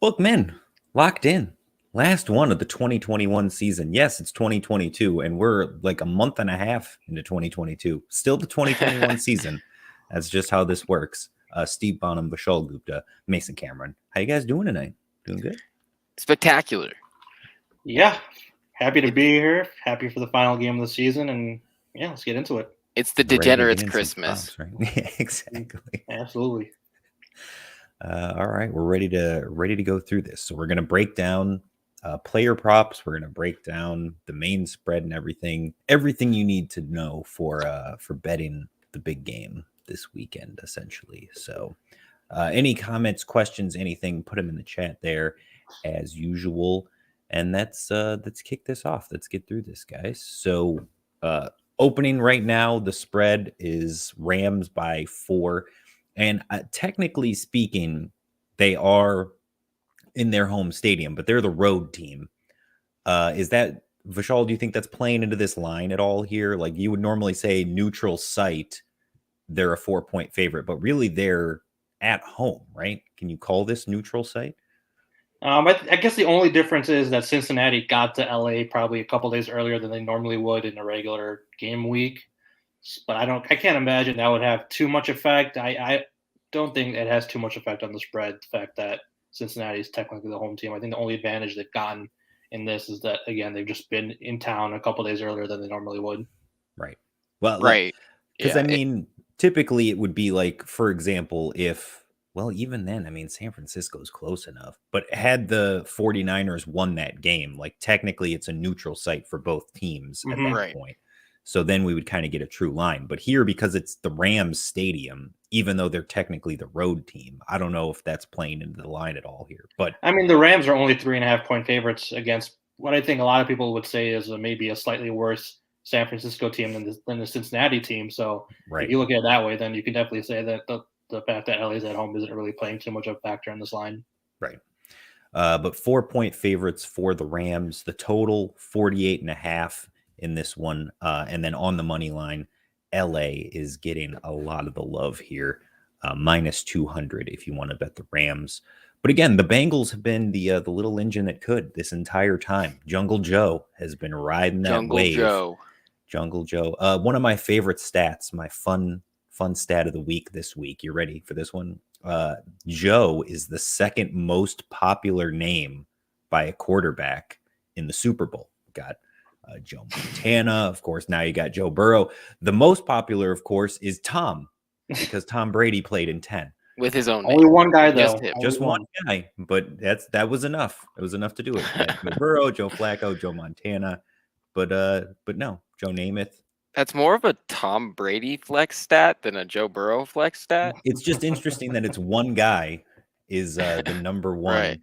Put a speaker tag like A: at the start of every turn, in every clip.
A: Look, men, locked in. Last one of the 2021 season. Yes, it's 2022, and we're like a month and a half into 2022. Still the 2021 season. That's just how this works. Steve Bonham, Vishaal Gupta, Mason Cameron. How you guys doing tonight? Doing good?
B: Spectacular.
C: Yeah, happy to be here. Happy for the final game of the season, and yeah, let's get into it.
B: It's the
A: Ready to
B: degenerates
A: get in some
B: Christmas.
A: props, right? Yeah, exactly.
C: Absolutely.
A: All right, we're ready to go through this. So we're gonna break down player props. We're gonna break down the main spread and everything you need to know for betting the big game this weekend, essentially. So, any comments, questions, anything, put them in the chat there, as usual. And let's kick this off. Let's get through this, guys. So, opening right now, the spread is Rams by 4. And technically speaking, they are in their home stadium, but they're the road team. Is that, Vishal, do you think that's playing into this line at all here? Like you would normally say neutral site, they're a 4-point favorite, but really they're at home, right? Can you call this neutral site?
C: I guess the only difference is that Cincinnati got to LA probably a couple days earlier than they normally would in a regular game week. But I can't imagine that would have too much effect. I don't think it has too much effect on the spread. The fact that Cincinnati is technically the home team. I think the only advantage they've gotten in this is that again they've just been in town a couple days earlier than they normally would.
A: Right. Well,
B: Right.
A: because
B: Yeah,
A: I mean, typically it would be like, for example, if, well, even then, I mean, San Francisco's close enough, but had the 49ers won that game, like technically it's a neutral site for both teams at that
B: Right.
A: point. So then we would kind of get a true line. But here, because it's the Rams stadium, even though they're technically the road team, I don't know if that's playing into the line at all here. But
C: I mean, the Rams are only 3.5-point favorites against what I think a lot of people would say is maybe a slightly worse San Francisco team than the Cincinnati team. So
A: right.
C: if you look at it that way, then you can definitely say that the fact that LA's at home isn't really playing too much of a factor in this line.
A: Right. But 4-point favorites for the Rams, the total 48.5 in this one. And then on the money line, LA is getting a lot of the love here, minus 200 if you want to bet the Rams. But again, the Bengals have been the little engine that could this entire time. Jungle Joe has been riding that wave. Jungle Joe. One of my favorite stats, my fun stat of the week this week. You ready for this one? Joe is the second most popular name by a quarterback in the Super Bowl. Got Joe Montana, of course. Now you got Joe Burrow. The most popular, of course, is Tom, because Tom Brady played in 10
B: with his own
C: only
B: name.
C: one guy though,
A: just one guy, but that was enough. It was enough to do it. Joe Burrow, Joe Flacco, Joe Montana, but no, Joe Namath.
B: That's more of a Tom Brady flex stat than a Joe Burrow flex stat.
A: It's just interesting that it's one guy is the number one
B: Right.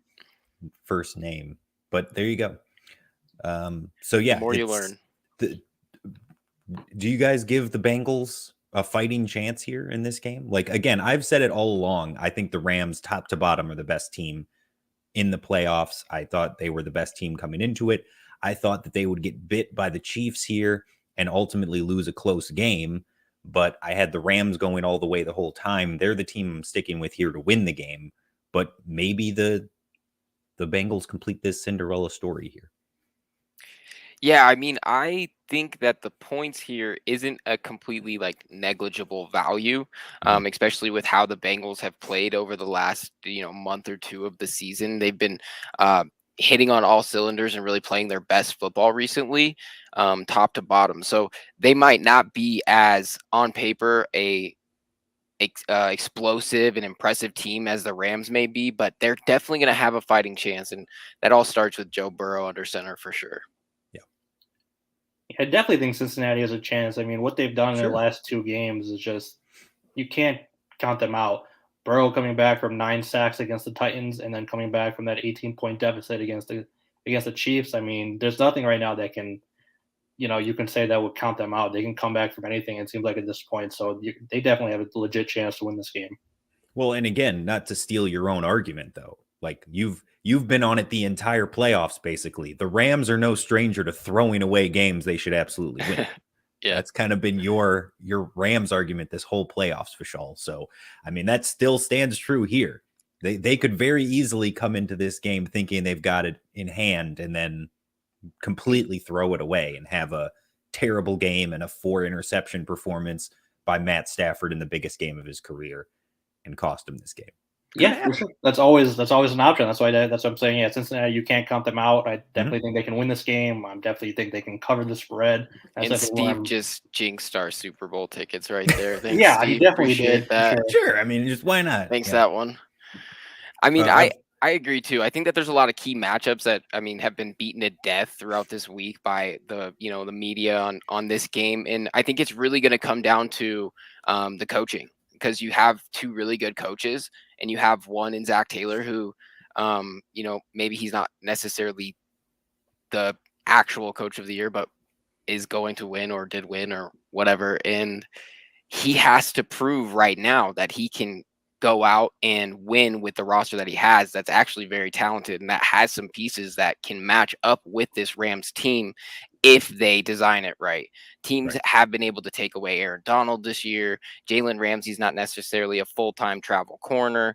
A: first name. But there you go. So yeah,
B: The more you learn.
A: Do you guys give the Bengals a fighting chance here in this game? Like, again, I've said it all along. I think the Rams, top to bottom, are the best team in the playoffs. I thought they were the best team coming into it. I thought that they would get bit by the Chiefs here and ultimately lose a close game. But I had the Rams going all the way the whole time. They're the team I'm sticking with here to win the game. But maybe the Bengals complete this Cinderella story here.
B: Yeah, I mean, I think that the points here isn't a completely like negligible value, especially with how the Bengals have played over the last month or two of the season. They've been hitting on all cylinders and really playing their best football recently, top to bottom. So they might not be as on paper a explosive and impressive team as the Rams may be, but they're definitely going to have a fighting chance, and that all starts with Joe Burrow under center for sure.
C: I definitely think Cincinnati has a chance. I mean, what they've done in their last two games is just, you can't count them out. Burrow coming back from 9 sacks against the Titans and then coming back from that 18-point deficit against the Chiefs. I mean, there's nothing right now that can, you can say that would count them out. They can come back from anything, it seems like, at this point. So they definitely have a legit chance to win this game.
A: Well, and again, not to steal your own argument, though. Like, you've been on it the entire playoffs, basically. The Rams are no stranger to throwing away games they should absolutely win.
B: Yeah,
A: that's kind of been your Rams argument this whole playoffs, Vishaal. So, I mean, that still stands true here. They could very easily come into this game thinking they've got it in hand and then completely throw it away and have a terrible game and a 4 interception performance by Matt Stafford in the biggest game of his career and cost him this game.
C: Yeah, for sure. That's always an option. That's what I'm saying. Yeah, Cincinnati, you can't count them out. I definitely think they can win this game. I definitely think they can cover the spread.
B: And Steve just jinxed our Super Bowl tickets right there. Thanks,
C: yeah,
B: Steve.
C: he definitely
B: Appreciate
C: did.
B: that.
A: Sure. I mean, just why not?
B: Thanks that one. I mean, I agree too. I think that there's a lot of key matchups that have been beaten to death throughout this week by the the media on this game, and I think it's really going to come down to the coaching, because you have 2 really good coaches, and you have one in Zach Taylor who, maybe he's not necessarily the actual coach of the year, but is going to win or did win or whatever, and he has to prove right now that he can go out and win with the roster that he has, that's actually very talented and that has some pieces that can match up with this Rams team if they design it right. Teams have been able to take away Aaron Donald this year. Jalen Ramsey's not necessarily a full-time travel corner,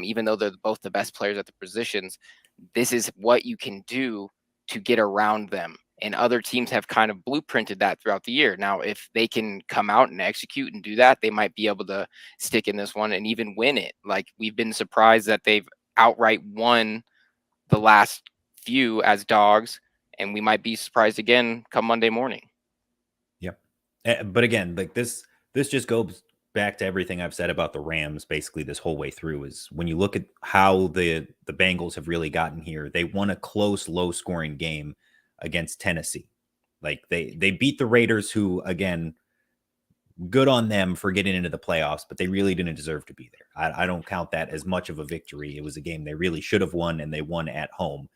B: even though they're both the best players at the positions. This is what you can do to get around them. And other teams have kind of blueprinted that throughout the year. Now, if they can come out and execute and do that, they might be able to stick in this one and even win it. Like, we've been surprised that they've outright won the last few as dogs, and we might be surprised again come Monday morning.
A: Yep. But again, like this just goes back to everything I've said about the Rams basically this whole way through. Is when you look at how the Bengals have really gotten here, they won a close, low-scoring game against Tennessee. Like they beat the Raiders, who, again, good on them for getting into the playoffs, but they really didn't deserve to be there. I don't count that as much of a victory. It was a game they really should have won, and they won at home.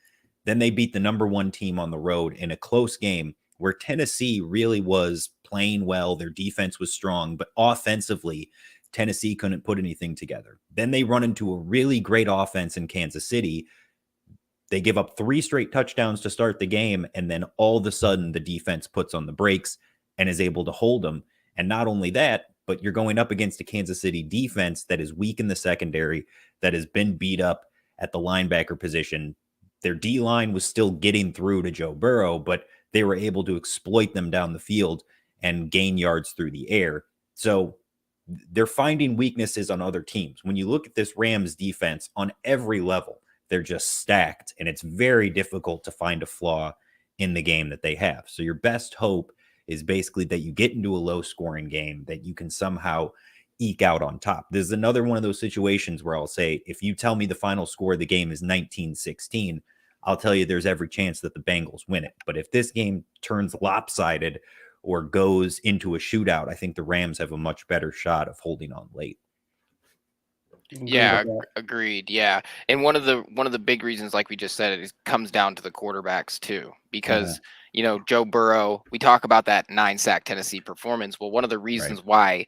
A: Then they beat the number 1 team on the road in a close game where Tennessee really was playing well. Their defense was strong, but offensively, Tennessee couldn't put anything together. Then they run into a really great offense in Kansas City. They give up 3 straight touchdowns to start the game, and then all of a sudden the defense puts on the brakes and is able to hold them. And not only that, but you're going up against a Kansas City defense that is weak in the secondary, that has been beat up at the linebacker position. Their D-line was still getting through to Joe Burrow, but they were able to exploit them down the field and gain yards through the air. So they're finding weaknesses on other teams. When you look at this Rams defense on every level, they're just stacked, and it's very difficult to find a flaw in the game that they have. So your best hope is basically that you get into a low-scoring game that you can somehow eke out on top. There's another one of those situations where I'll say, if you tell me the final score of the game is 19-16, I'll tell you there's every chance that the Bengals win it. But if this game turns lopsided or goes into a shootout, I think the Rams have a much better shot of holding on late.
B: Yeah, agreed. Yeah. And one of the big reasons, like we just said, it comes down to the quarterbacks too, because Joe Burrow, we talk about that 9-sack Tennessee performance. Well, one of the reasons why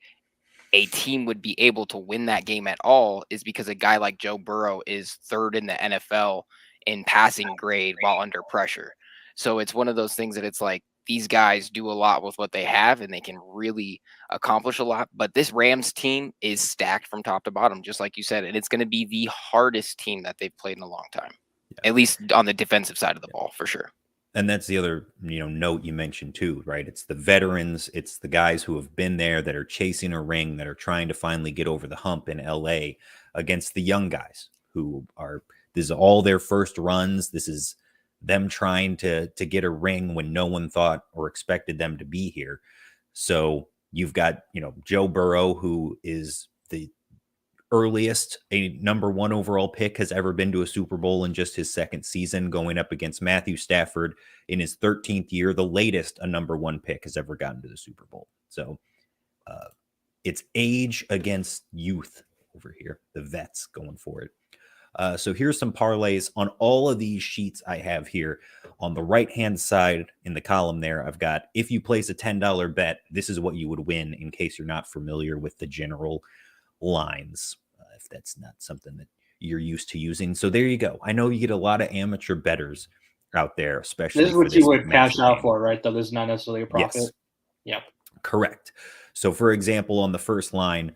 B: a team would be able to win that game at all is because a guy like Joe Burrow is 3rd in the NFL in passing grade while under pressure. So it's one of those things that it's like, these guys do a lot with what they have, and they can really accomplish a lot. But this Rams team is stacked from top to bottom, just like you said, and it's going to be the hardest team that they've played in a long time, at least on the defensive side of the ball, for sure.
A: And that's the other, note you mentioned too, right? It's the veterans, it's the guys who have been there, that are chasing a ring, that are trying to finally get over the hump in LA, against the young guys who are, this is all their first runs. This is them trying to get a ring when no one thought or expected them to be here. So you've got, Joe Burrow, who is the earliest a number 1 overall pick has ever been to a Super Bowl in just his 2nd season, going up against Matthew Stafford in his 13th year, the latest a number 1 pick has ever gotten to the Super Bowl. So it's age against youth over here, the vets going for it. So here's some parlays on all of these sheets I have here. On the right-hand side in the column there, I've got, if you place a $10 bet, this is what you would win, in case you're not familiar with the general lines, if that's not something that you're used to using. So there you go. I know you get a lot of amateur bettors out there, especially.
C: This is what you would cash out for, right? Though this is not necessarily a profit.
A: Yes.
C: Yep.
A: Correct. So for example, on the first line,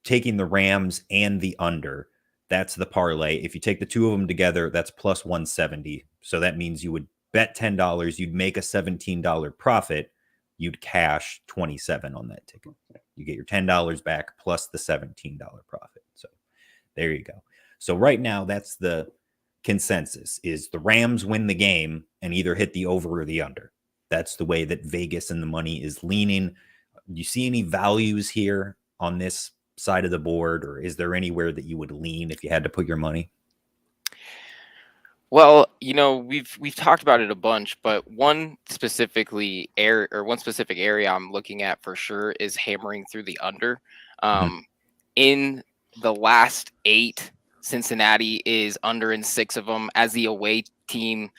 A: taking the Rams and the under, That's the parlay. If you take the two of them together, that's plus 170. So that means you would bet $10, you'd make a $17 profit, you'd cash 27 on that ticket. You get your $10 back plus the $17 profit. So there you go. So right now, that's the consensus, is the Rams win the game and either hit the over or the under. That's the way that Vegas and the money is leaning. Do you see any values here on this side of the board, or is there anywhere that you would lean if you had to put your money?
B: Well, we've talked about it a bunch, but one specific area I'm looking at for sure is hammering through the under. In the last 8, Cincinnati is under in 6 of them. As the away team,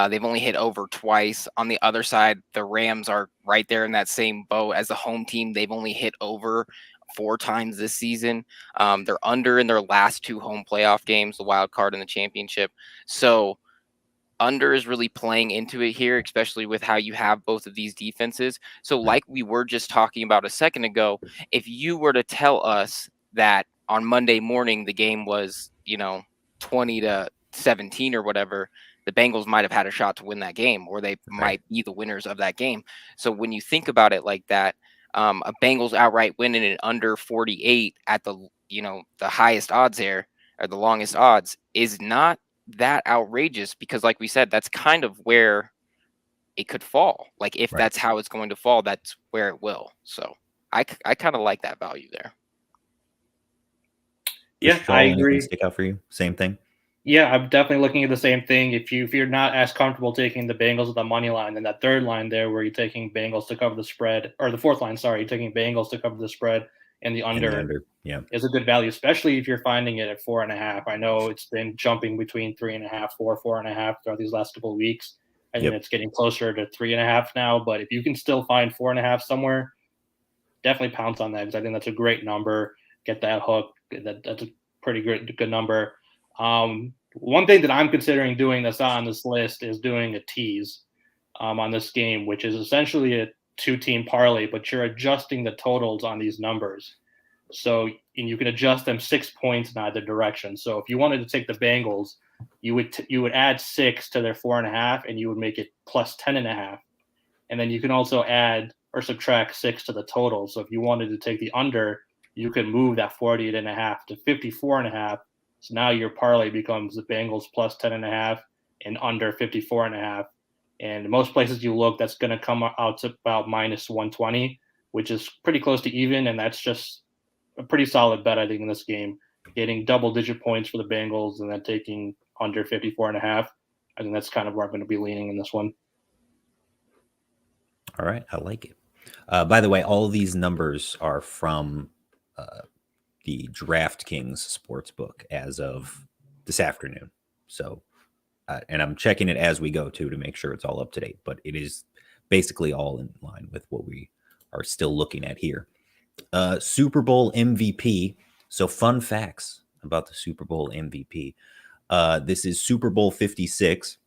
B: they've only hit over twice. On the other side, the Rams are right there in that same boat as the home team. They've only hit over 4 times this season. They're under in their last 2 home playoff games, the wild card and the championship. So under is really playing into it here, especially with how you have both of these defenses. So like we were just talking about a second ago, if you were to tell us that on Monday morning the game was, 20-17 or whatever, the Bengals might have had a shot to win that game, or they might be the winners of that game. So when you think about it like that, a Bengals outright win in an under 48 at the highest odds there, or the longest odds, is not that outrageous, because like we said, that's kind of where it could fall. Like if that's how it's going to fall, that's where it will. So I kind of like that value there.
C: Yeah, I agree.
A: Stick out for you? Same thing.
C: Yeah, I'm definitely looking at the same thing. If you're not as comfortable taking the Bengals with the money line, then that third line there where you're taking Bengals to cover the spread, or the fourth line, sorry, you're taking Bengals to cover the spread and the under,
A: yeah,
C: is a good value, especially if you're finding it at 4.5. I know it's been jumping between 3.5, 4.5 throughout these last couple of weeks. I think it's getting closer to 3.5 now, but if you can still find 4.5 somewhere, definitely pounce on that, because I think that's a great number. Get that hook. That's a pretty good number. One thing that I'm considering doing that's on this list is doing a tease on this game, which is essentially a 2-team parlay, but you're adjusting the totals on these numbers. So, and you can adjust them 6 points in either direction. So if you wanted to take the Bengals, you would add 6 to their 4.5, and you would make it plus 10.5. And then you can also add or subtract 6 to the total. So if you wanted to take the under, you can move that 48.5 to 54.5. So now your parlay becomes the Bengals plus 10.5 and under 54.5. And most places you look, that's going to come out to about minus 120, which is pretty close to even. And that's just a pretty solid bet, I think, in this game. Getting double-digit points for the Bengals and then taking under 54.5. I think that's kind of where I'm going to be leaning in this one.
A: All right, I like it. By the way, all of these numbers are from the DraftKings Sportsbook as of this afternoon. So, and I'm checking it as we go too to make sure it's all up to date, but it is basically all in line with what we are still looking at here. Super Bowl MVP. So fun facts about the Super Bowl MVP. This is Super Bowl 56.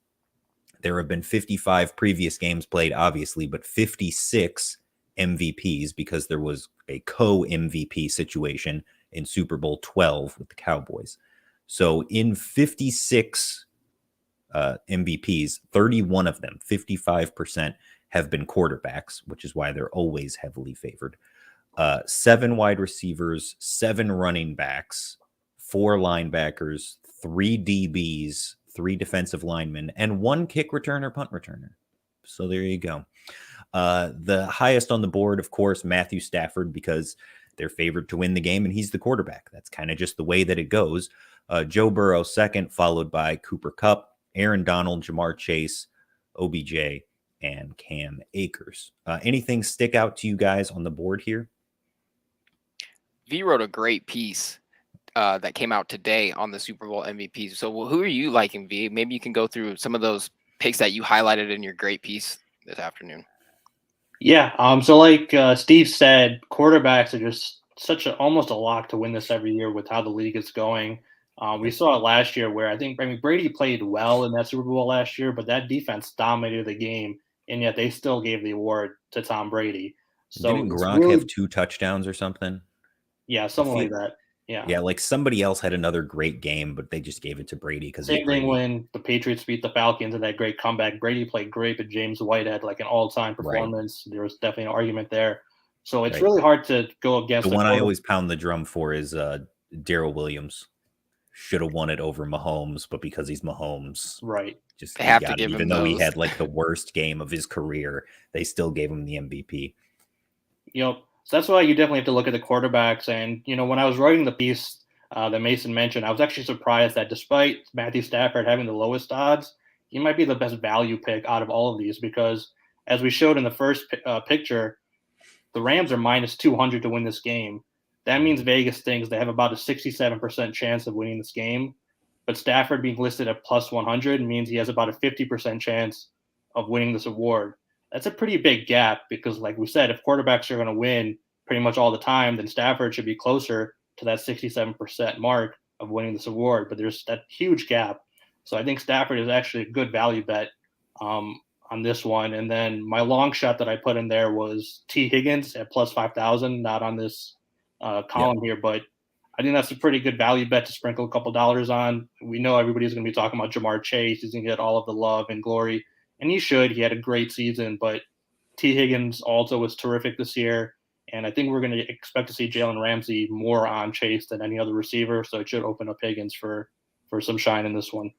A: There have been 55 previous games played, obviously, but 56 MVPs, because there was a co-MVP situation in Super Bowl 12 with the Cowboys. So in 56 MVPs, 31 of them, 55%, have been quarterbacks, which is why they're always heavily favored. 7 wide receivers, 7 running backs, 4 linebackers, 3 DBs, 3 defensive linemen, and 1 kick returner, punt returner. So there you go. The highest on the board, of course, Matthew Stafford, because they're favored to win the game and he's the quarterback. That's kind of just the way that it goes. Joe Burrow second, followed by Cooper Kupp, Aaron Donald, Jamar Chase, OBJ, and Cam Akers. Anything stick out to you guys on the board here?
B: V wrote a great piece that came out today on the Super Bowl MVPs. So who are you liking, V? Maybe you can go through some of those picks that you highlighted in your great piece this afternoon.
C: Yeah. So like Steve said, quarterbacks are just almost a lock to win this every year with how the league is going. We saw it last year where Brady played well in that Super Bowl last year, but that defense dominated the game, and yet they still gave the award to Tom Brady. So
A: didn't Gronk have 2 touchdowns or something?
C: Yeah, something like that.
A: Yeah, like somebody else had another great game, but they just gave it to Brady because
C: Same thing when the Patriots beat the Falcons in that great comeback. Brady played great, but James White had like an all-time performance. There was definitely an argument there. So it's really hard to go against
A: the one I always pound the drum for is Darrell Williams. Should have won it over Mahomes, but because he's Mahomes,
C: right?
A: Just
B: they have to give him
A: even though
B: those.
A: he had like the worst game of his career, they still gave him the MVP.
C: Yep. So that's why you definitely have to look at the quarterbacks. And when I was writing the piece that Mason mentioned, I was actually surprised that despite Matthew Stafford having the lowest odds, he might be the best value pick out of all of these because, as we showed in the first picture, the Rams are minus 200 to win this game. That means Vegas thinks they have about a 67% chance of winning this game. But Stafford being listed at plus 100 means he has about a 50% chance of winning this award. That's a pretty big gap because, like we said, if quarterbacks are going to win pretty much all the time, then Stafford should be closer to that 67% mark of winning this award. But there's that huge gap. So I think Stafford is actually a good value bet on this one. And then my long shot that I put in there was T. Higgins at plus 5,000, not on this column here, but I think that's a pretty good value bet to sprinkle a couple dollars on. We know everybody's going to be talking about Jamar Chase. He's going to get all of the love and glory, and he should. He had a great season, but T. Higgins also was terrific this year, and I think we're going to expect to see Jalen Ramsey more on Chase than any other receiver, so it should open up Higgins for some shine in this one.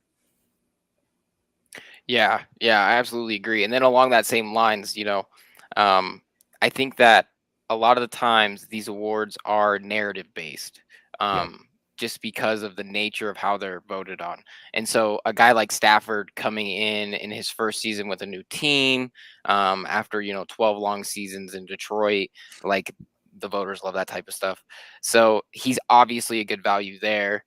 B: Yeah, I absolutely agree. And then along that same lines, I think that a lot of the times these awards are narrative based. Just because of the nature of how they're voted on. And so a guy like Stafford coming in his first season with a new team, after 12 long seasons in Detroit, like the voters love that type of stuff. So he's obviously a good value there.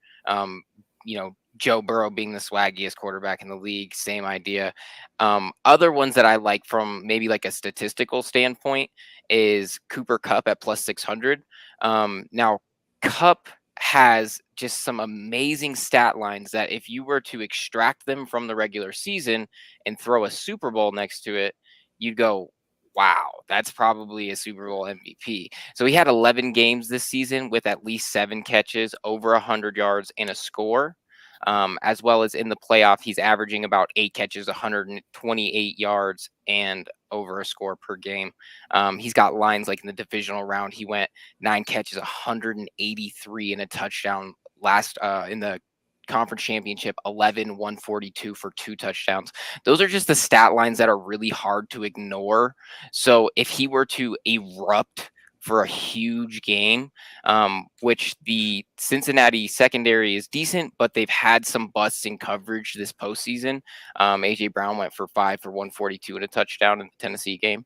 B: Joe Burrow being the swaggiest quarterback in the league, same idea. Other ones that I like from maybe like a statistical standpoint is Cooper Kupp at plus 600. Now, Kupp has just some amazing stat lines that if you were to extract them from the regular season and throw a Super Bowl next to it, you'd go, wow, that's probably a Super Bowl MVP. So he had 11 games this season with at least 7 catches, over 100 yards, and a score. As well as in the playoff, he's averaging about 8 catches, 128 yards, and over a score per game. He's got lines like in the divisional round, he went 9 catches, 183 and a touchdown. Last in the conference championship, 11, 142 for 2 touchdowns. Those are just the stat lines that are really hard to ignore. So if he were to erupt for a huge game, which the Cincinnati secondary is decent, but they've had some busts in coverage this postseason. A.J. Brown went for 5 for 142 and a touchdown in the Tennessee game.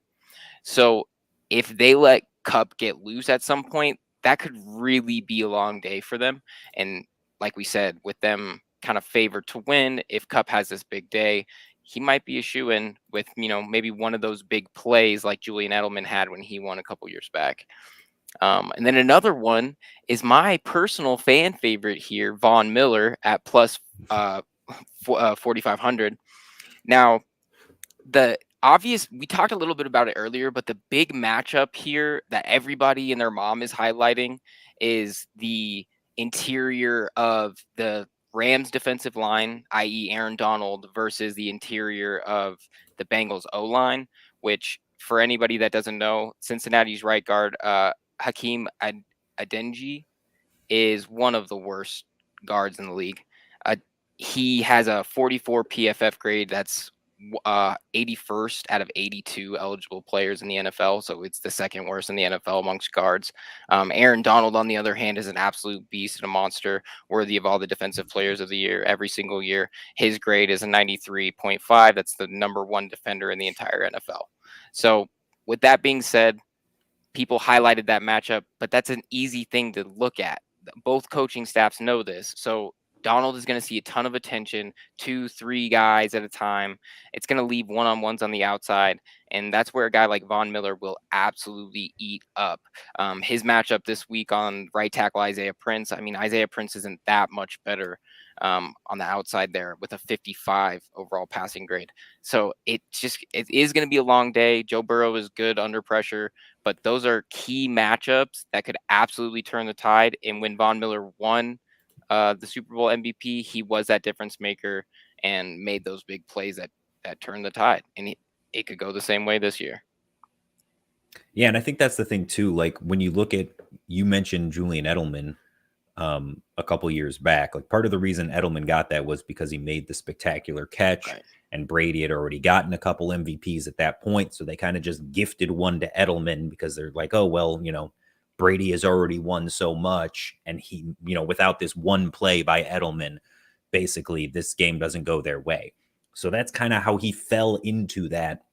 B: So if they let Kupp get loose at some point, that could really be a long day for them. And like we said, with them kind of favored to win, if Kupp has this big day, he might be a shoe-in with, maybe one of those big plays like Julian Edelman had when he won a couple years back. And then another one is my personal fan favorite here, Von Miller at plus 4,500. Now, we talked a little bit about it earlier, but the big matchup here that everybody and their mom is highlighting is the interior of the Rams defensive line, i.e. Aaron Donald, versus the interior of the Bengals O-line, which for anybody that doesn't know, Cincinnati's right guard, Hakeem Adeniji, is one of the worst guards in the league. He has a 44 PFF grade. That's 81st out of 82 eligible players in the NFL. So it's the second worst in the NFL amongst guards. Aaron Donald, on the other hand, is an absolute beast and a monster, worthy of all the defensive players of the year every single year. His grade is a 93.5. That's the number 1 defender in the entire NFL. So with that being said, people highlighted that matchup, but that's an easy thing to look at. Both coaching staffs know this. So Donald is going to see a ton of attention, 2-3 guys at a time. It's going to leave one-on-ones on the outside, and that's where a guy like Von Miller will absolutely eat up. His matchup this week on right tackle Isaiah Prince, Isaiah Prince isn't that much better on the outside there with a 55 overall passing grade. So it is going to be a long day. Joe Burrow is good under pressure, but those are key matchups that could absolutely turn the tide. And when Von Miller won the Super Bowl MVP, he was that difference maker and made those big plays that turned the tide. And it could go the same way this year.
A: Yeah, and I think that's the thing too. Like when you look at, you mentioned Julian Edelman a couple years back. Like part of the reason Edelman got that was because he made the spectacular catch,
B: Right.
A: and Brady had already gotten a couple MVPs at that point, so they kind of just gifted one to Edelman because they're like, oh well, Brady has already won so much, and he, without this one play by Edelman, basically this game doesn't go their way. So that's kind of how he fell into that.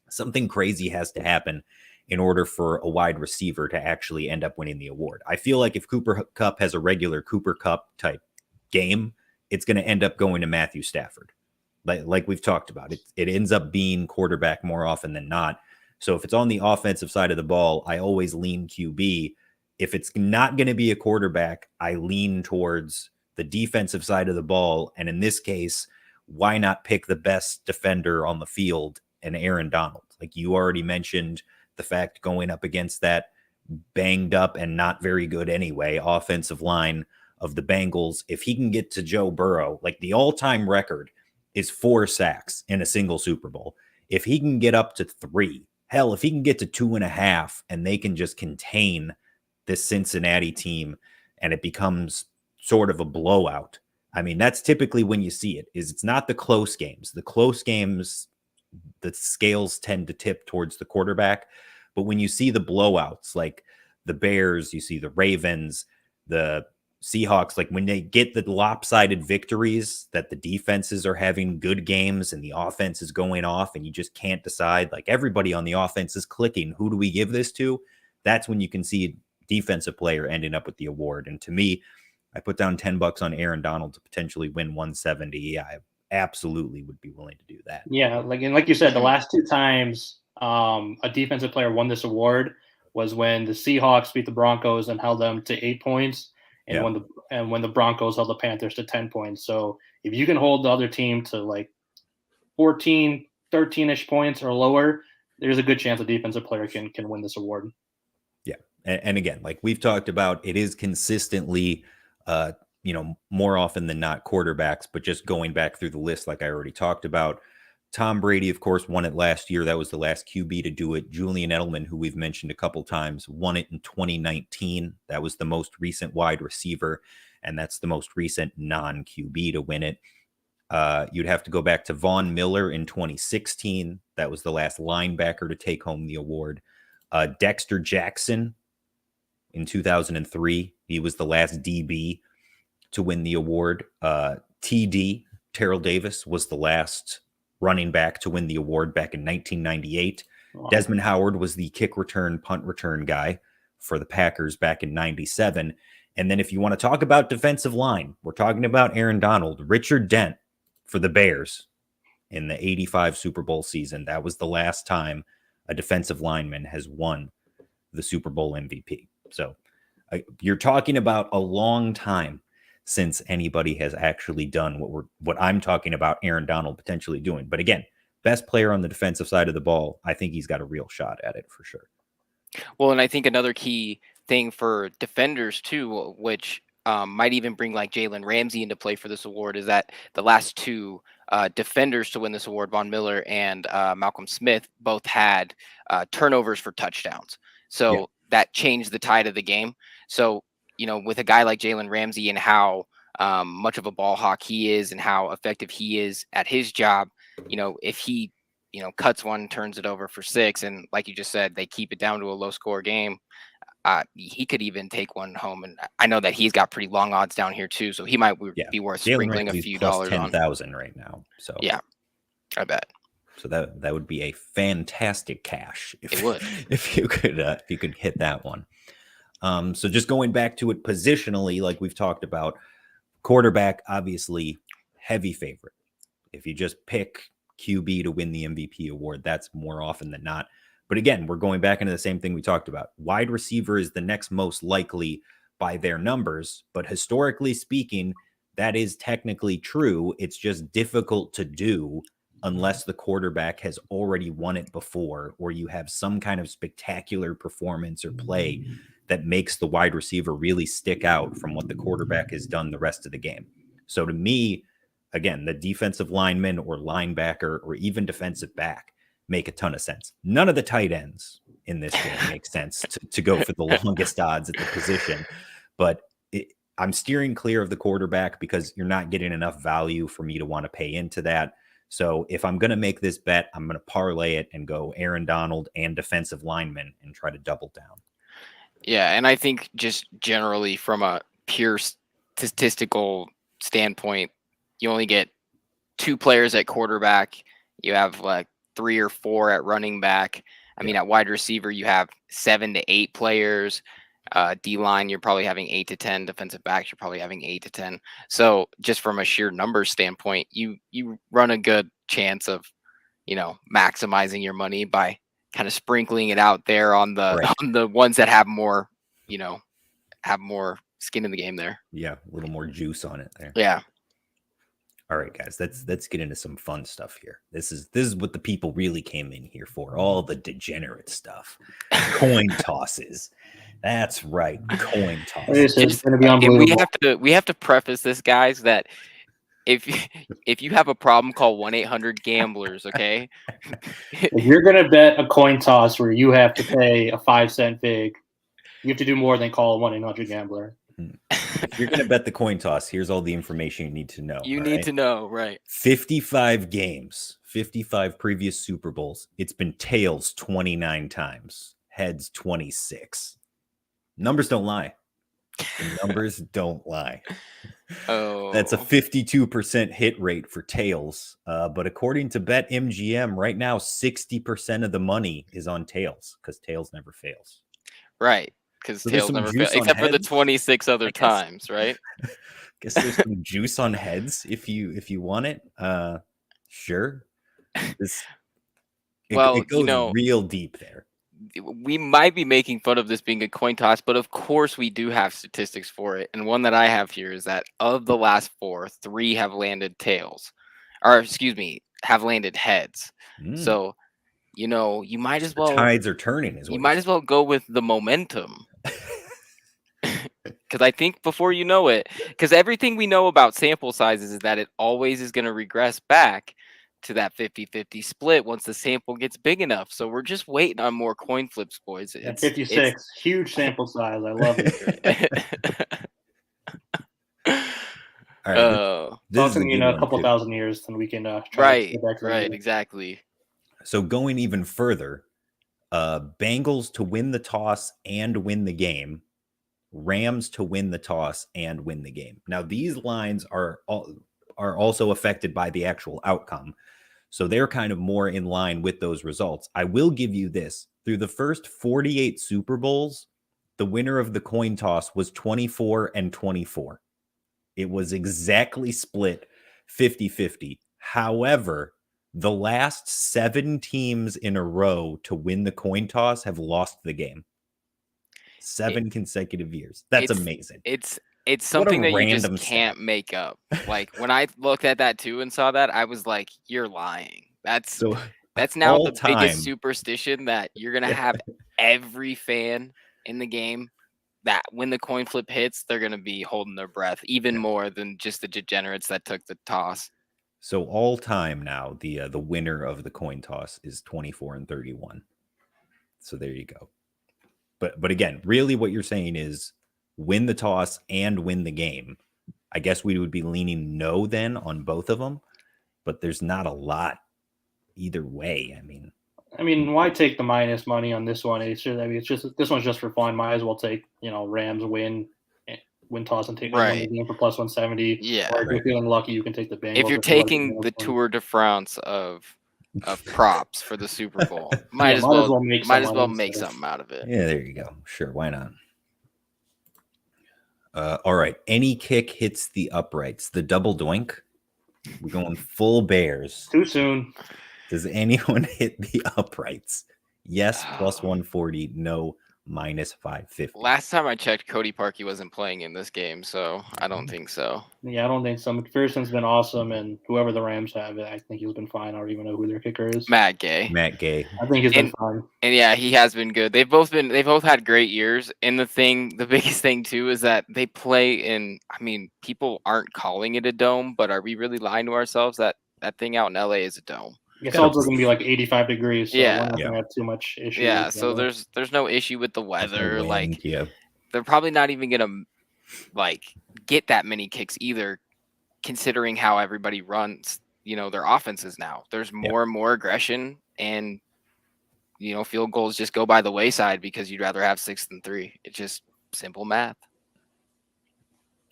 A: Something crazy has to happen in order for a wide receiver to actually end up winning the award. I feel like if Cooper Kupp has a regular Cooper Kupp type game, it's going to end up going to Matthew Stafford. Like we've talked about, it ends up being quarterback more often than not. So if it's on the offensive side of the ball, I always lean QB. If it's not going to be a quarterback, I lean towards the defensive side of the ball. And in this case, why not pick the best defender on the field, and Aaron Donald? Like you already mentioned, the fact going up against that banged up and not very good anyway offensive line of the Bengals. If he can get to Joe Burrow, like the all-time record is 4 sacks in a single Super Bowl. If he can get up to 3, hell, if he can get to 2.5, and they can just contain this Cincinnati team and it becomes sort of a blowout. I mean, that's typically when you see it. It's not the close games. The close games, the scales tend to tip towards the quarterback. But when you see the blowouts, like the Bears, you see the Ravens, the Seahawks, like when they get the lopsided victories that the defenses are having good games and the offense is going off and you just can't decide, like everybody on the offense is clicking, who do we give this to? That's when you can see a defensive player ending up with the award. And to me, I put down $10 on Aaron Donald to potentially win 170. I absolutely would be willing to do that.
C: Yeah, like you said, the last 2 times a defensive player won this award was when the Seahawks beat the Broncos and held them to 8 points, and when the Broncos held the Panthers to 10 points. So if you can hold the other team to like 14, 13-ish points or lower, there's a good chance a defensive player can win this award.
A: Yeah, and again, like we've talked about, it is consistently more often than not quarterbacks, but just going back through the list, like I already talked about, Tom Brady, of course, won it last year. That was the last QB to do it. Julian Edelman, who we've mentioned a couple times, won it in 2019. That was the most recent wide receiver, and that's the most recent non-QB to win it. You'd have to go back to Von Miller in 2016. That was the last linebacker to take home the award. Dexter Jackson in 2003. He was the last DB to win the award. TD, Terrell Davis, was the last running back to win the award back in 1998. Wow. Desmond Howard was the kick return, punt return guy for the Packers back in 97. And then if you want to talk about defensive line, we're talking about Aaron Donald, Richard Dent for the Bears in the 85 Super Bowl season. That was the last time a defensive lineman has won the Super Bowl MVP. So you're talking about a long time since anybody has actually done what I'm talking about Aaron Donald potentially doing. But again, best player on the defensive side of the ball, I think he's got a real shot at it for sure.
B: Well, and I think another key thing for defenders too, which might even bring like Jalen Ramsey into play for this award, is that the last 2 defenders to win this award, Von Miller and Malcolm Smith, both had turnovers for touchdowns. So that changed the tide of the game. So, with a guy like Jalen Ramsey and how much of a ball hawk he is and how effective he is at his job, if he, cuts one, turns it over for 6, and like you just said, they keep it down to a low score game, he could even take one home. And I know that he's got pretty long odds down here too, so he might be worth sprinkling a few dollars on.
A: 10,000 right now. So
B: yeah, I bet.
A: So that would be a fantastic cash if you could hit that one. So just going back to it positionally, like we've talked about, quarterback, obviously heavy favorite. If you just pick QB to win the MVP award, that's more often than not. But again, we're going back into the same thing we talked about. Wide receiver is the next most likely by their numbers, but historically speaking, that is technically true. It's just difficult to do unless the quarterback has already won it before, or you have some kind of spectacular performance or play that makes the wide receiver really stick out from what the quarterback has done the rest of the game. So to me, again, the defensive lineman or linebacker or even defensive back make a ton of sense. None of the tight ends in this game make sense to go for the longest odds at the position, but I'm steering clear of the quarterback because you're not getting enough value for me to want to pay into that. So if I'm going to make this bet, I'm going to parlay it and go Aaron Donald and defensive lineman and try to double down.
B: Yeah, and I think just generally from a pure statistical standpoint, you only get 2 players at quarterback. You have like 3 or 4 at running back. I mean, at wide receiver, you have 7 to 8 players. D-line, you're probably having 8 to 10. Defensive backs, you're probably having 8 to 10. So just from a sheer numbers standpoint, you run a good chance of, maximizing your money by kind of sprinkling it out there on the on the ones that have more, have more skin in the game there.
A: Yeah, a little more juice on it there.
B: Yeah.
A: All right, guys, let's get into some fun stuff here. This is what the people really came in here for. All the degenerate stuff. Coin tosses. That's right. Coin tosses.
C: It's going to be unbelievable.
B: We have to preface this, guys, that if you have a problem, call 1-800-GAMBLERS, okay?
C: If you're going to bet a coin toss where you have to pay a 5-cent vig, you have to do more than call 1-800-GAMBLER.
A: If you're going to bet the coin toss, here's all the information you need to know.
B: You need to know, right?
A: 55 games, 55 previous Super Bowls. It's been tails 29 times, heads 26. Numbers don't lie. The numbers don't lie.
B: Oh,
A: that's a 52% hit rate for tails. But according to BetMGM, right now 60% of the money is on tails because tails never fails.
B: Right, because tails never fails, except for the 26 other times, right?
A: I guess there's some juice on heads if you want it. Sure. It goes real deep there.
B: We might be making fun of this being a coin toss, but of course we do have statistics for it. And one that I have here is that of the last 4, 3 have landed tails, or excuse me, have landed heads. So, you might as well.
A: The tides are turning.
B: You might as well go with the momentum. Because I think before you know it, because everything we know about sample sizes is that it always is going to regress back to that 50-50 split once the sample gets big enough. So we're just waiting on more coin flips, boys.
C: It's 56, huge sample size. I love it.
A: All right.
C: Talking in a couple thousand years, then we can
B: try to get back to right, exactly.
A: So going even further, Bengals to win the toss and win the game, Rams to win the toss and win the game. Now these lines are also affected by the actual outcome. So they're kind of more in line with those results. I will give you this. Through the first 48 Super Bowls, the winner of the coin toss was 24-24. It was exactly split 50-50. However, the last 7 teams in a row to win the coin toss have lost the game. 7 consecutive years. That's amazing.
B: It's something that you just can't make up. Like when I looked at that too and saw that, I was like, "You're lying." That's now the biggest superstition that you're gonna have every fan in the game that when the coin flip hits, they're gonna be holding their breath even more than just the degenerates that took the toss.
A: So all time now, the winner of the coin toss is 24-31. So there you go. But again, really what you're saying is win the toss and win the game. I guess we would be leaning no then on both of them, but there's not a lot either way.
C: I mean, why take the minus money on this one? It's just this one's just for fun. Might as well take Rams win toss and take the game for plus 170.
B: Yeah.
C: Or if you're feeling lucky, you can take the Bengals.
B: If you're taking the Tour de France of props for the Super Bowl, might as well make something out of it.
A: Yeah, there you go. Sure, why not? All right. Any kick hits the uprights. The double doink. We're going full Bears.
C: Too soon.
A: Does anyone hit the uprights? Yes, plus 140. No, minus 550.
B: Last time I checked, Cody Parkey wasn't playing in this game, so I don't think so.
C: Yeah, I don't think so. McPherson's been awesome, and whoever the Rams have, I think he's been fine. I don't even know who their kicker is.
B: Matt Gay.
C: I think he's been fine.
B: And yeah, he has been good. They've both had great years. And the biggest thing too is that they play in. I mean, people aren't calling it a dome, but are we really lying to ourselves that thing out in LA is a dome?
C: It's also going to be like 85 degrees, so
B: yeah,
C: we're not going to have too much issue.
B: Yeah, so there's no issue with the weather.
A: Wind,
B: like,
A: yeah.
B: They're probably not even going to like get that many kicks either, considering how everybody runs, their offenses now. There's more and more aggression, and field goals just go by the wayside because you'd rather have 6 than 3. It's just simple math.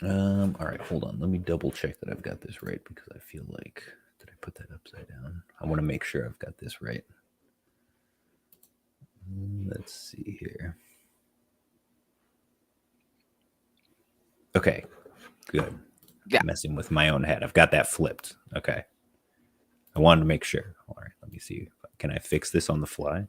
A: All right, hold on. Let me double check that I've got this right because I feel like did I put that upside down? I want to make sure I've got this right. Let's see here. Okay, good.
B: Yeah.
A: I'm messing with my own head. I've got that flipped. Okay. I wanted to make sure. All right, let me see. Can I fix this on the fly?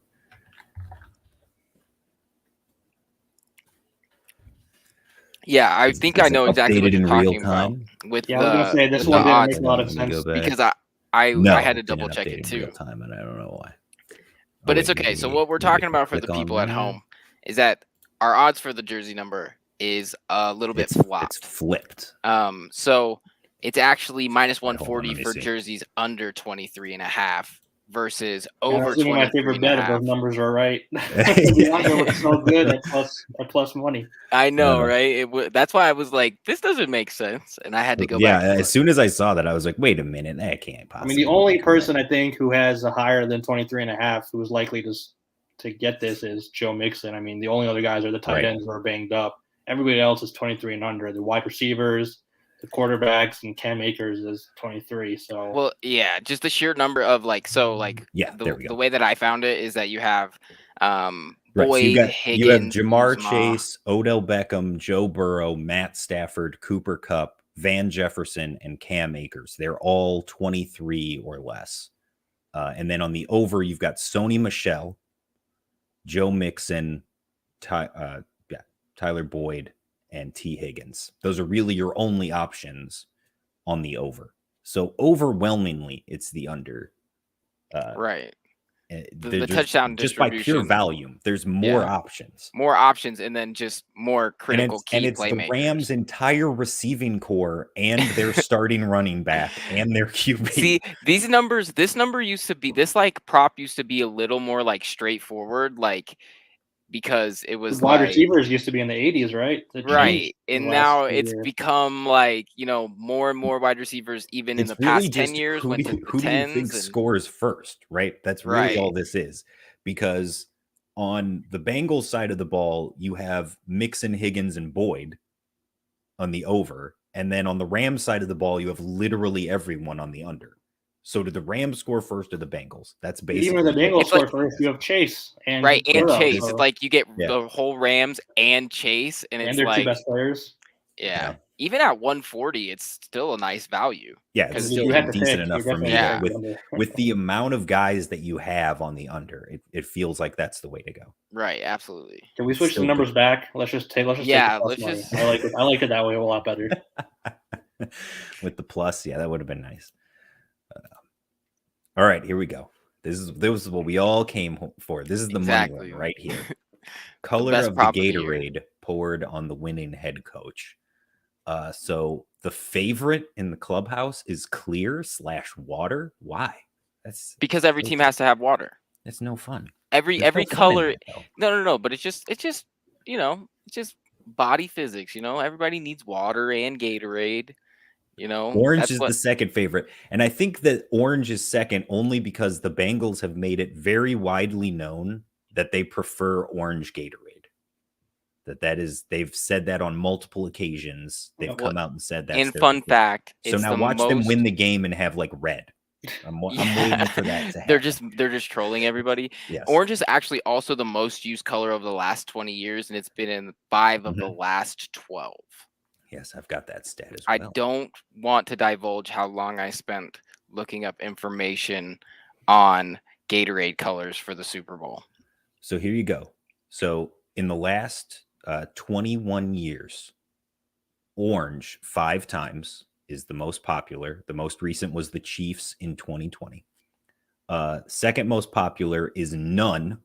B: Yeah, I think I know exactly what you're talking about.
C: I was gonna say this one didn't make a lot of sense
B: because I had to double check it too.
A: Time, and I don't know why.
B: But it's okay. So what we're talking about for the people at home is that our odds for the jersey number is a little bit flopped.
A: It's flipped.
B: So it's actually minus 140 for jerseys under 23.5 versus over 23.5.
C: My favorite bet if those numbers are right. The under looks so good at plus money.
B: I know, right? That's why I was like, this doesn't make sense, and I had to go back.
A: Yeah, as soon as I saw that, I was like, wait a minute, that can't possibly.
C: I mean, the only person I think who has a higher than 23.5 who is likely to get this is Joe Mixon. I mean, the only other guys are the tight ends who are banged up. Everybody else is 23 and under. The wide receivers, the quarterbacks, and Cam Akers is 23. So
B: well, yeah, just the sheer number of the way that I found it is that you have Boyd, Higgins,
A: you have Jamar Chase, Odell Beckham, Joe Burrow, Matt Stafford, Cooper Kupp, Van Jefferson, and Cam Akers. They're all 23 or less. And then on the over, you've got Sony Michel, Joe Mixon, Tyler Boyd, and T. Higgins. Those are really your only options on the over. So overwhelmingly, it's the under.
B: Right. The touchdown
A: just by pure volume, there's more options.
B: More options, and then just more critical key playmakers. And it's the
A: Rams' entire receiving core and their starting running back and their QB.
B: See, this prop used to be a little more like straightforward, because it was
C: wide receivers used to be in the 80s, right?
B: Right. And now it's become more and more wide receivers, even in the past 10 years.
A: Who do you think scores first, right? That's really all this is. Because on the Bengals side of the ball, you have Mixon, Higgins, and Boyd on the over. And then on the Rams side of the ball, you have literally everyone on the under. So did the Rams score first or the Bengals? That's basically
C: even the Bengals score first. You have Chase and
B: Chase. So. It's like you get the whole Rams and Chase, and it's
C: their two best players.
B: Yeah. Even at 140, it's still a nice value.
A: Yeah, it's still decent enough for me. Yeah. With the amount of guys that you have on the under, it feels like that's the way to go.
B: Right, absolutely.
C: Can we switch the numbers back? Let's just take. Let's just. I like it that way a lot better.
A: With the plus, yeah, that would have been nice. All right, here we go. This is what we all came for. This is the money one right here. Color of the Gatorade poured on the winning head coach. So the favorite in the clubhouse is clear/water. Why? That's
B: because every team has to have water.
A: It's no fun.
B: Every color. No. But it's just it's just body physics. Everybody needs water and Gatorade.
A: Orange is the second favorite. And I think that orange is second only because the Bengals have made it very widely known that they prefer orange Gatorade. They've said that on multiple occasions. They've come out and said that.
B: And fun fact.
A: So now watch them win the game and have red. I'm waiting for that to happen.
B: They're just trolling everybody.
A: Yes.
B: Orange is actually also the most used color of the last 20 years, and it's been in 5 of the last 12.
A: Yes, I've got that stat as well.
B: I don't want to divulge how long I spent looking up information on Gatorade colors for the Super Bowl.
A: So here you go. So in the last 21 years, orange 5 times is the most popular. The most recent was the Chiefs in 2020. Second most popular is none.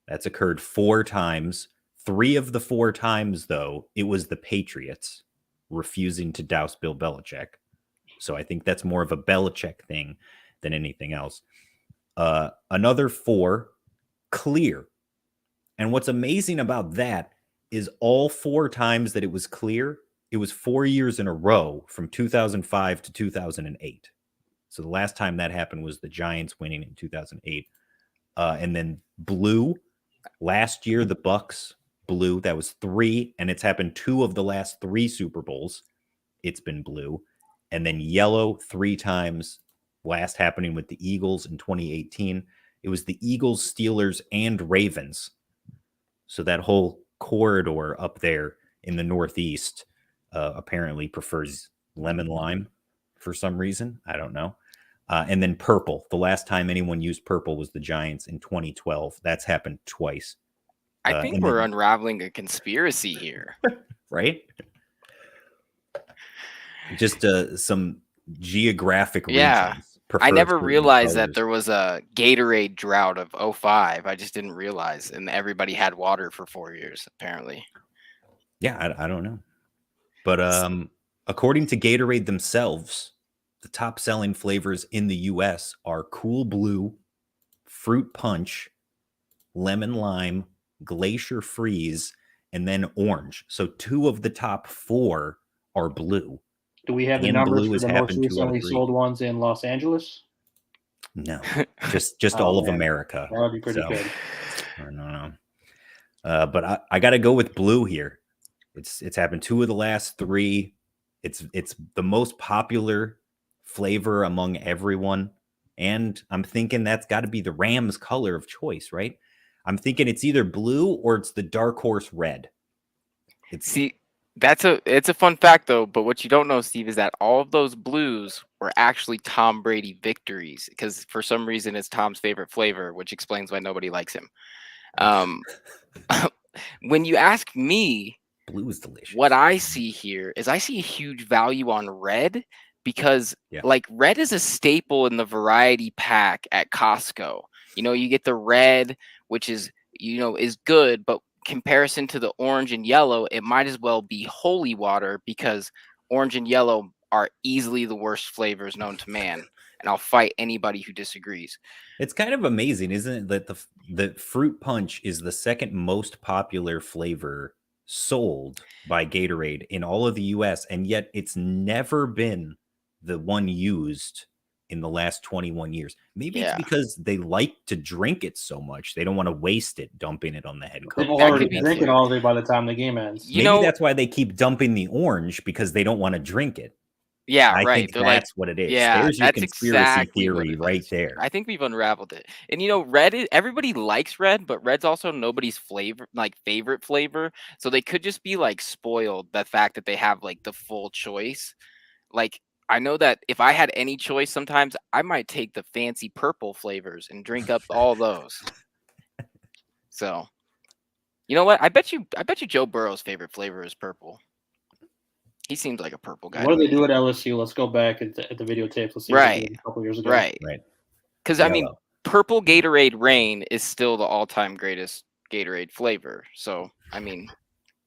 A: That's occurred 4 times. 3 of the 4 times, though, it was the Patriots refusing to douse Bill Belichick. So I think that's more of a Belichick thing than anything else. Another 4, clear. And what's amazing about that is all 4 times that it was clear, it was 4 years in a row from 2005 to 2008. So the last time that happened was the Giants winning in 2008. And then blue, last year, the Bucks blue, that was 3. And it's happened 2 of the last 3 Super Bowls. It's been blue. And then yellow 3 times, last happening with the Eagles in 2018. It was the Eagles, Steelers, and Ravens. So that whole corridor up there in the Northeast apparently prefers lemon lime for some reason. I don't know. And then purple. The last time anyone used purple was the Giants in 2012. That's happened twice.
B: I think we're unraveling a conspiracy here.
A: Right? Just some geographic regions.
B: I never realized that there was a Gatorade drought of 05. I just didn't realize. And everybody had water for 4 years, apparently.
A: Yeah, I don't know. But according to Gatorade themselves, the top selling flavors in the US are Cool Blue, Fruit Punch, Lemon Lime, Glacier Freeze, and then Orange. So 2 of the top 4 are blue.
C: Do we have the numbers for the most recently sold ones in Los Angeles?
A: No, just all of America.
C: That would be pretty good.
A: I don't know. But I got to go with blue here. It's happened 2 of the last 3. It's the most popular flavor among everyone. And I'm thinking that's got to be the Rams color of choice, right? I'm thinking it's either blue or it's the dark horse red.
B: It's a fun fact though, but what you don't know, Steve, is that all of those blues were actually Tom Brady victories because for some reason it's Tom's favorite flavor, which explains why nobody likes him. When you ask me,
A: blue is delicious.
B: What I see here is I see a huge value on red because like red is a staple in the variety pack at Costco. You know, you get the red, which is, you know, is good, but comparison to the orange and yellow, it might as well be holy water because orange and yellow are easily the worst flavors known to man. And I'll fight anybody who disagrees.
A: It's kind of amazing, isn't it, that the Fruit Punch is the second most popular flavor sold by Gatorade in all of the US, and yet it's never been the one used in the last 21 years. Maybe it's because they like to drink it so much. They don't want to waste it dumping it on the head coach.
C: They'll already drink it all day by the time the game ends.
A: Maybe that's why they keep dumping the orange because they don't want to drink it.
B: Yeah,
A: I
B: right.
A: think that's what it is.
B: Yeah,
A: there's your
B: that's
A: conspiracy
B: exactly
A: theory right there.
B: I think we've unraveled it. And you know, red is, everybody likes red, but red's also nobody's favorite flavor. So they could just be like spoiled the fact that they have like the full choice. Like I know that if I had any choice, sometimes I might take the fancy purple flavors and drink up all those. So, you know what? I bet you Joe Burrow's favorite flavor is purple. He seems like a purple guy.
C: What do they do at LSU? Let's go back at the videotape. Let's see what they did a couple years ago.
B: Right. Because I mean, purple Gatorade Rain is still the all-time greatest Gatorade flavor. So I mean,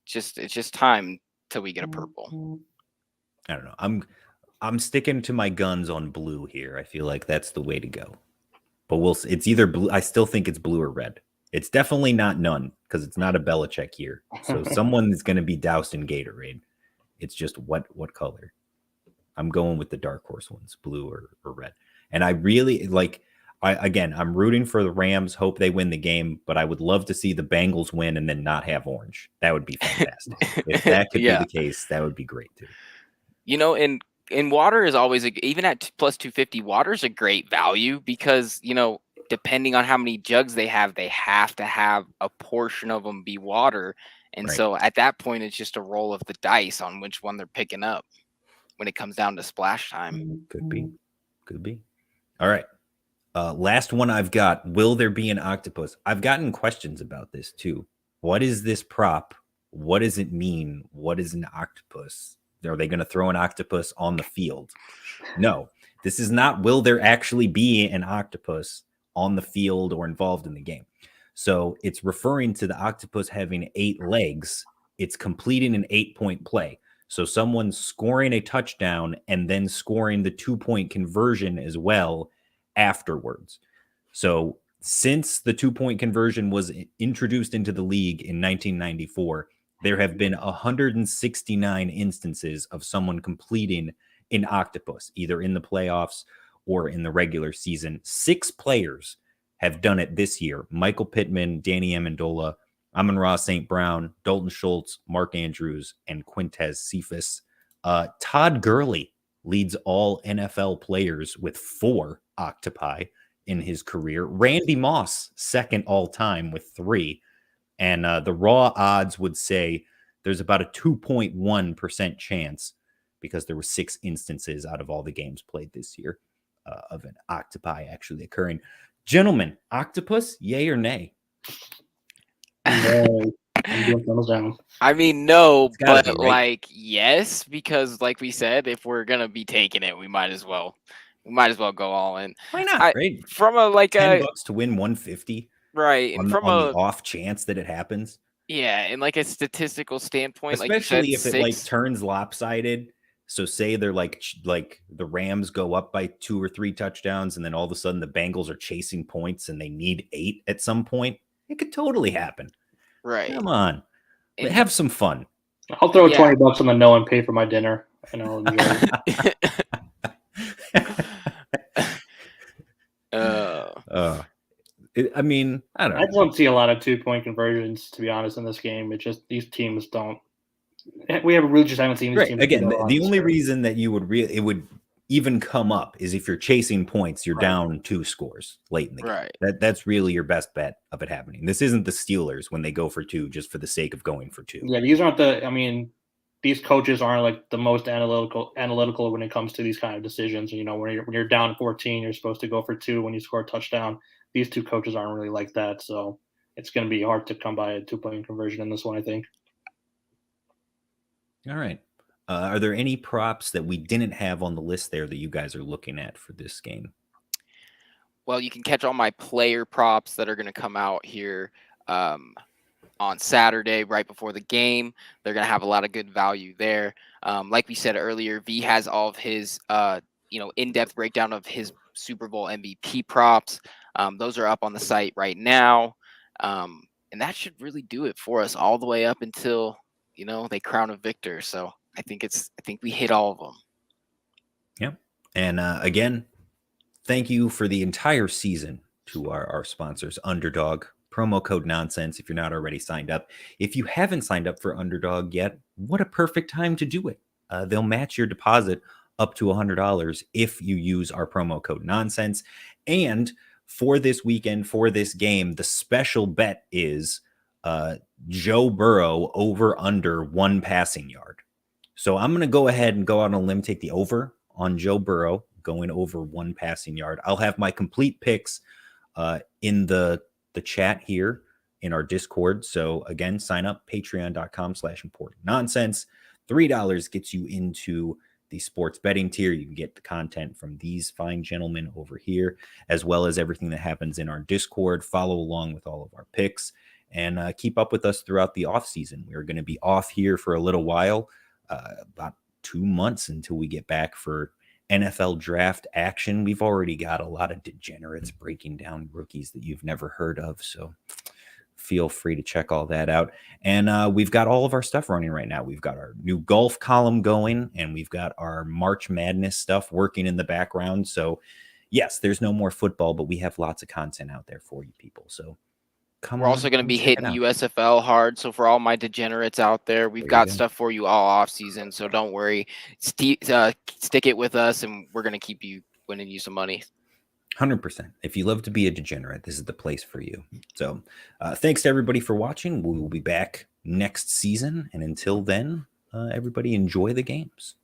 B: it's just time till we get a purple.
A: I don't know. I'm sticking to my guns on blue here. I feel like that's the way to go. But it's either blue. I still think it's blue or red. It's definitely not none because it's not a Belichick year. So someone is going to be doused in Gatorade. It's just what color. I'm going with the dark horse ones, blue or red. And I really I'm rooting for the Rams, hope they win the game, but I would love to see the Bengals win and then not have orange. That would be fantastic. If that could be the case, that would be great too.
B: You know, and water is always, even at plus 250, water is a great value because, you know, depending on how many jugs they have to have a portion of them be water. And so at that point, it's just a roll of the dice on which one they're picking up when it comes down to splash time.
A: Could be. All right. Last one I've got. Will there be an octopus? I've gotten questions about this too. What is this prop? What does it mean? What is an octopus? Are they going to throw an octopus on the field? No, this is not. Will there actually be an octopus on the field or involved in the game? So it's referring to the octopus having 8 legs. It's completing an 8-point play. So someone scoring a touchdown and then scoring the 2-point conversion as well afterwards. So since the 2-point conversion was introduced into the league in 1994, there have been 169 instances of someone completing an octopus, either in the playoffs or in the regular season. 6 players have done it this year: Michael Pittman, Danny Amendola, Amon-Ra St. Brown, Dalton Schultz, Mark Andrews, and Quintez Cephas. Todd Gurley leads all NFL players with 4 octopi in his career. Randy Moss, second all time with 3. And the raw odds would say there's about a 2.1% chance, because there were 6 instances out of all the games played this year of an octopi actually occurring. Gentlemen, octopus, yay or nay?
C: No. I'm doing thumbs down.
B: I mean, no, but
A: be, right?
B: like, yes, because like we said, if we're gonna be taking it, we might as well go all in.
A: Why not? Right?
B: From a like
A: $10 to win 150.
B: Right,
A: On
B: and
A: the,
B: from
A: on the off chance that it happens.
B: Yeah, and like a statistical standpoint,
A: especially
B: like you
A: if
B: said,
A: it like turns lopsided. So say they're like the Rams go up by 2 or 3 touchdowns, and then all of a sudden the Bengals are chasing points and they need 8 at some point. It could totally happen.
B: Right.
A: Come on. And have some fun.
C: I'll throw $20 on the no and pay for my dinner, and I'll enjoy
A: it. I mean, I don't know.
C: I don't see a lot of 2-point conversions, to be honest, in this game. It's just these teams don't. We really just haven't seen these teams.
A: Again, the only reason that you would it would even come up is if you're chasing points, you're down 2 scores late in the game. That's really your best bet of it happening. This isn't the Steelers when they go for 2 just for the sake of going for 2.
C: Yeah, these aren't these coaches aren't like the most analytical when it comes to these kind of decisions. You know, when you're down 14, you're supposed to go for 2 when you score a touchdown. These 2 coaches aren't really like that, so it's going to be hard to come by a 2-point conversion in this one, I think.
A: All right. Are there any props that we didn't have on the list there that you guys are looking at for this game?
B: Well, you can catch all my player props that are going to come out here on Saturday right before the game. They're going to have a lot of good value there. Like we said earlier, V has all of his in-depth breakdown of his Super Bowl MVP props. Those are up on the site right now. And that should really do it for us all the way up until they crown a victor. So I think we hit all of them.
A: Yep. And again, thank you for the entire season to our sponsors, Underdog. Promo code nonsense if you're not already signed up. If you haven't signed up for Underdog yet, what a perfect time to do it. They'll match your deposit up to $100 if you use our promo code nonsense. And for this weekend, for this game, the special bet is Joe Burrow over under 1 passing yard. So I'm going to go ahead and go out on a limb, take the over on Joe Burrow going over 1 passing yard. I'll have my complete picks in the chat here in our Discord. So again, sign up, patreon.com/importantnonsense. $3 gets you into the sports betting tier. You can get the content from these fine gentlemen over here, as well as everything that happens in our Discord. Follow along with all of our picks and keep up with us throughout the off season. We're going to be off here for a little while, about 2 months until we get back for NFL draft action. We've already got a lot of degenerates breaking down rookies that you've never heard of. So feel free to check all that out. And we've got all of our stuff running right now. We've got our new golf column going, and we've got our March Madness stuff working in the background. So yes, there's no more football, but we have lots of content out there for you people. So
B: we're also going to be hitting USFL hard. So for all my degenerates out there, we've got stuff for you all off season. So don't worry. Stick it with us, and we're going to keep you winning you some money.
A: 100%. If you love to be a degenerate, this is the place for you. So thanks to everybody for watching. We will be back next season. And until then, everybody enjoy the games.